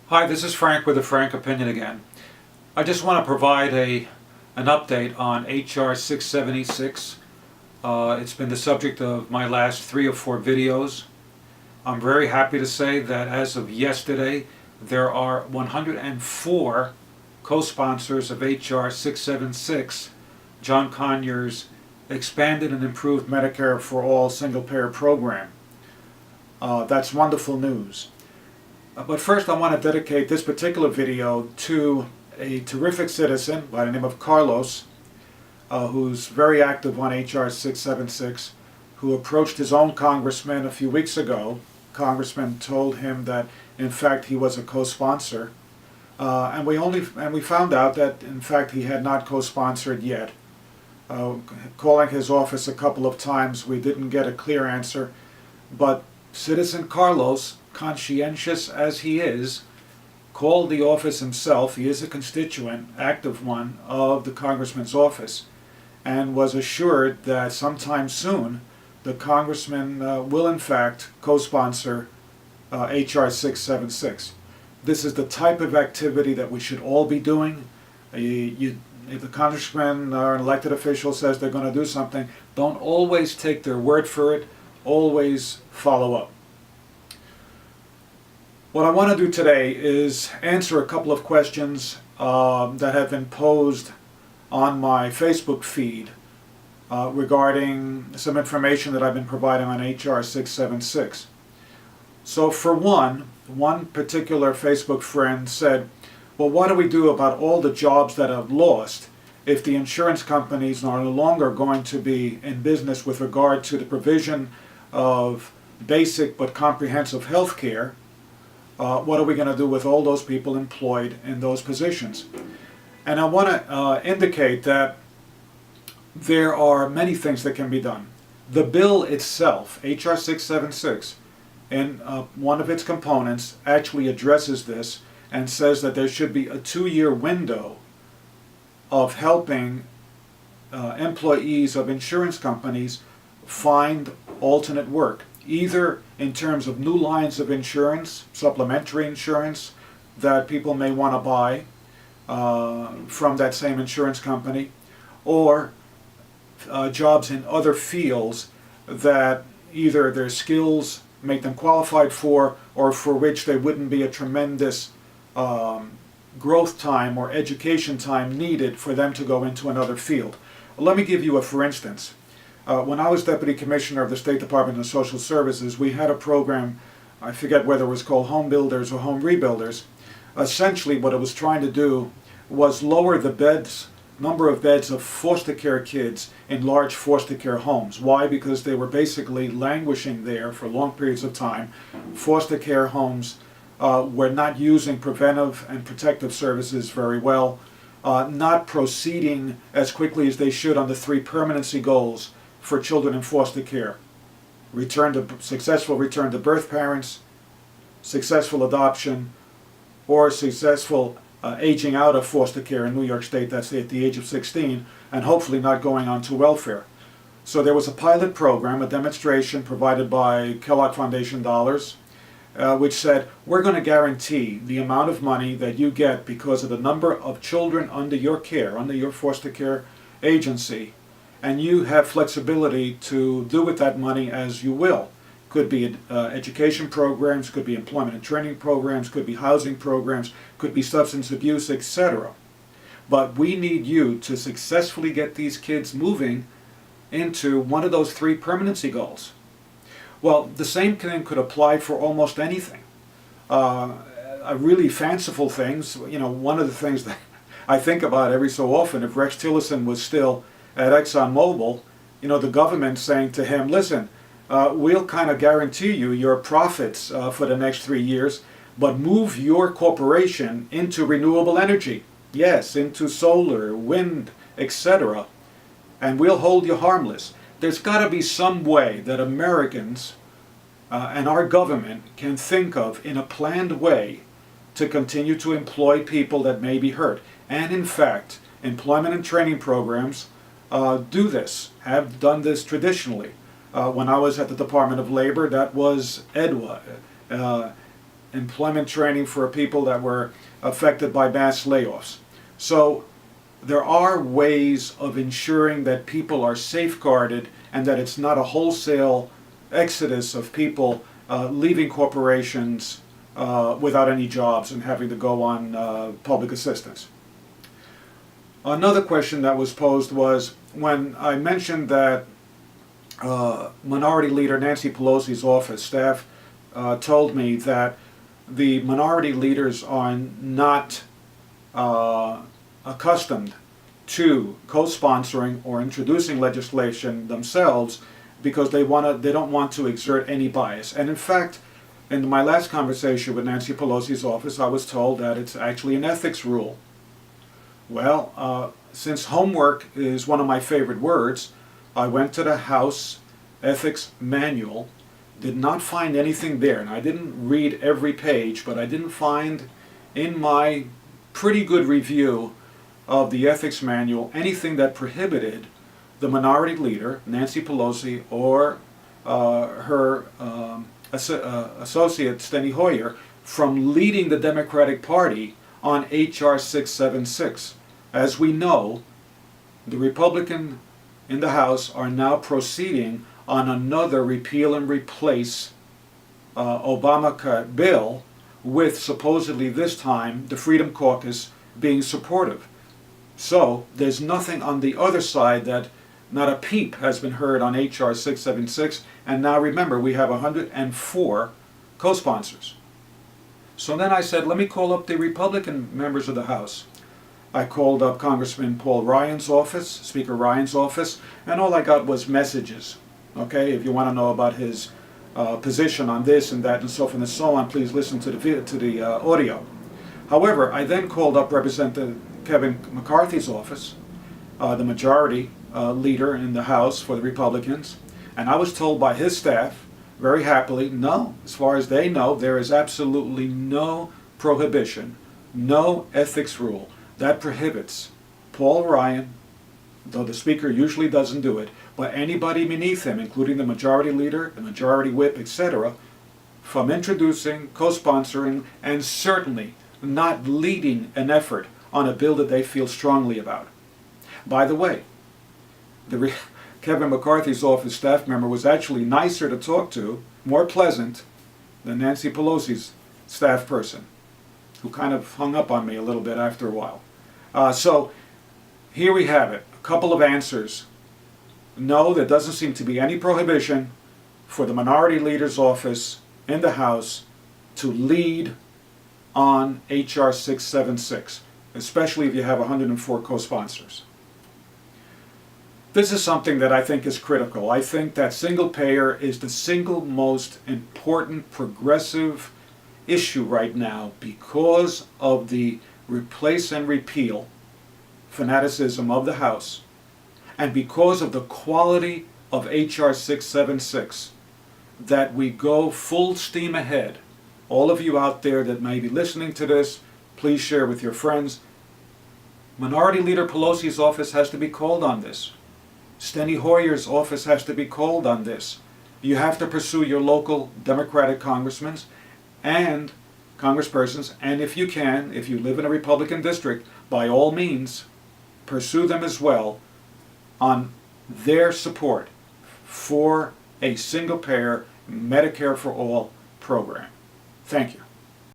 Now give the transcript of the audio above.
Hi, this is Frank with a Frank Opinion again. I just want to provide an update on HR 676. It's been the subject of my last 3 or 4 videos. I'm very happy to say that as of yesterday, there are 104 co-sponsors of HR 676, John Conyers' expanded and improved Medicare for All single-payer program. That's wonderful news. But first I want to dedicate this particular video to a terrific citizen by the name of Carlos, who's very active on HR 676, who approached his own congressman a few weeks ago. Congressman told him that in fact he was a co-sponsor, and we found out that in fact he had not co-sponsored yet. Calling his office a couple of times, we didn't get a clear answer, but Citizen Carlos, conscientious as he is, called the office himself. He is a constituent, active one, of the congressman's office, and was assured that sometime soon the congressman will in fact co-sponsor HR 676. This is the type of activity that we should all be doing. If the congressman or an elected official says they're going to do something, don't always take their word for it. Always follow up. What I want to do today is answer a couple of questions that have been posed on my Facebook feed regarding some information that I've been providing on HR 676. So for one particular Facebook friend said, well, what do we do about all the jobs that are lost if the insurance companies are no longer going to be in business with regard to the provision of basic but comprehensive health care? What are we going to do with all those people employed in those positions? And I want to indicate that there are many things that can be done. The bill itself, HR 676, in one of its components actually addresses this and says that there should be a 2-year window of helping employees of insurance companies find alternate work, either in terms of new lines of insurance, supplementary insurance that people may want to buy from that same insurance company, or jobs in other fields that either their skills make them qualified for, or for which there wouldn't be a tremendous growth time or education time needed for them to go into another field. Let me give you a for instance. When I was Deputy Commissioner of the State Department of Social Services, we had a program, I forget whether it was called Home Builders or Home Rebuilders. Essentially what it was trying to do was lower the number of beds of foster care kids in large foster care homes. Why? Because they were basically languishing there for long periods of time. Foster care homes were not using preventive and protective services very well, not proceeding as quickly as they should on the 3 permanency goals for children in foster care: successful return to birth parents, successful adoption, or successful aging out of foster care in New York State, that's at the age of 16, and hopefully not going on to welfare. So there was a pilot program, a demonstration provided by Kellogg Foundation dollars, which said, we're going to guarantee the amount of money that you get because of the number of children under your care, under your foster care agency, and you have flexibility to do with that money as you will. Could be education programs, could be employment and training programs, could be housing programs, could be substance abuse, etc. But we need you to successfully get these kids moving into one of those 3 permanency goals. Well, the same thing could apply for almost anything. Really fanciful things, one of the things that I think about every so often, if Rex Tillerson was still at ExxonMobil, the government saying to him, listen, we'll kind of guarantee you your profits for the next 3 years, but move your corporation into renewable energy. Yes, into solar, wind, etc. And we'll hold you harmless. There's got to be some way that Americans and our government can think of in a planned way to continue to employ people that may be hurt. And in fact, employment and training programs do this, have done this traditionally. When I was at the Department of Labor, that was EDWA, employment training for people that were affected by mass layoffs. So there are ways of ensuring that people are safeguarded and that it's not a wholesale exodus of people leaving corporations without any jobs and having to go on public assistance. Another question that was posed was when I mentioned that Minority Leader Nancy Pelosi's office staff told me that the minority leaders are not accustomed to co-sponsoring or introducing legislation themselves because they don't want to exert any bias. And in fact, in my last conversation with Nancy Pelosi's office, I was told that it's actually an ethics rule. Well, since homework is one of my favorite words, I went to the House Ethics Manual, did not find anything there, and I didn't read every page, but I didn't find in my pretty good review of the Ethics Manual anything that prohibited the minority leader, Nancy Pelosi, or her associate, Steny Hoyer, from leading the Democratic Party on H.R. 676. As we know, the Republican in the House are now proceeding on another repeal and replace Obamacare bill, with supposedly this time the Freedom Caucus being supportive. So there's nothing on the other side, that not a peep has been heard on H.R. 676, and now remember, we have 104 co-sponsors. So then I said, let me call up the Republican members of the House. I called up Congressman Paul Ryan's office, Speaker Ryan's office, and all I got was messages. Okay, if you want to know about his position on this and that and so forth and so on, please listen to the audio. However, I then called up Representative Kevin McCarthy's office, the majority leader in the House for the Republicans, and I was told by his staff, very happily, no, as far as they know, there is absolutely no prohibition, no ethics rule that prohibits Paul Ryan, though the Speaker usually doesn't do it, but anybody beneath him, including the majority leader, the majority whip, etc., from introducing, co-sponsoring, and certainly not leading an effort on a bill that they feel strongly about. By the way, Kevin McCarthy's office staff member was actually nicer to talk to, more pleasant, than Nancy Pelosi's staff person, who kind of hung up on me a little bit after a while. So here we have it, a couple of answers. No, there doesn't seem to be any prohibition for the minority leader's office in the House to lead on H.R. 676, especially if you have 104 co-sponsors. This is something that I think is critical. I think that single payer is the single most important progressive issue right now because of the replace and repeal fanaticism of the House, and because of the quality of H.R. 676, that we go full steam ahead. All of you out there that may be listening to this, please share with your friends. Minority Leader Pelosi's office has to be called on this. Steny Hoyer's office has to be called on this. You have to pursue your local Democratic congressmen and congresspersons, and if you can, if you live in a Republican district, by all means, pursue them as well on their support for a single-payer Medicare for all program. Thank you.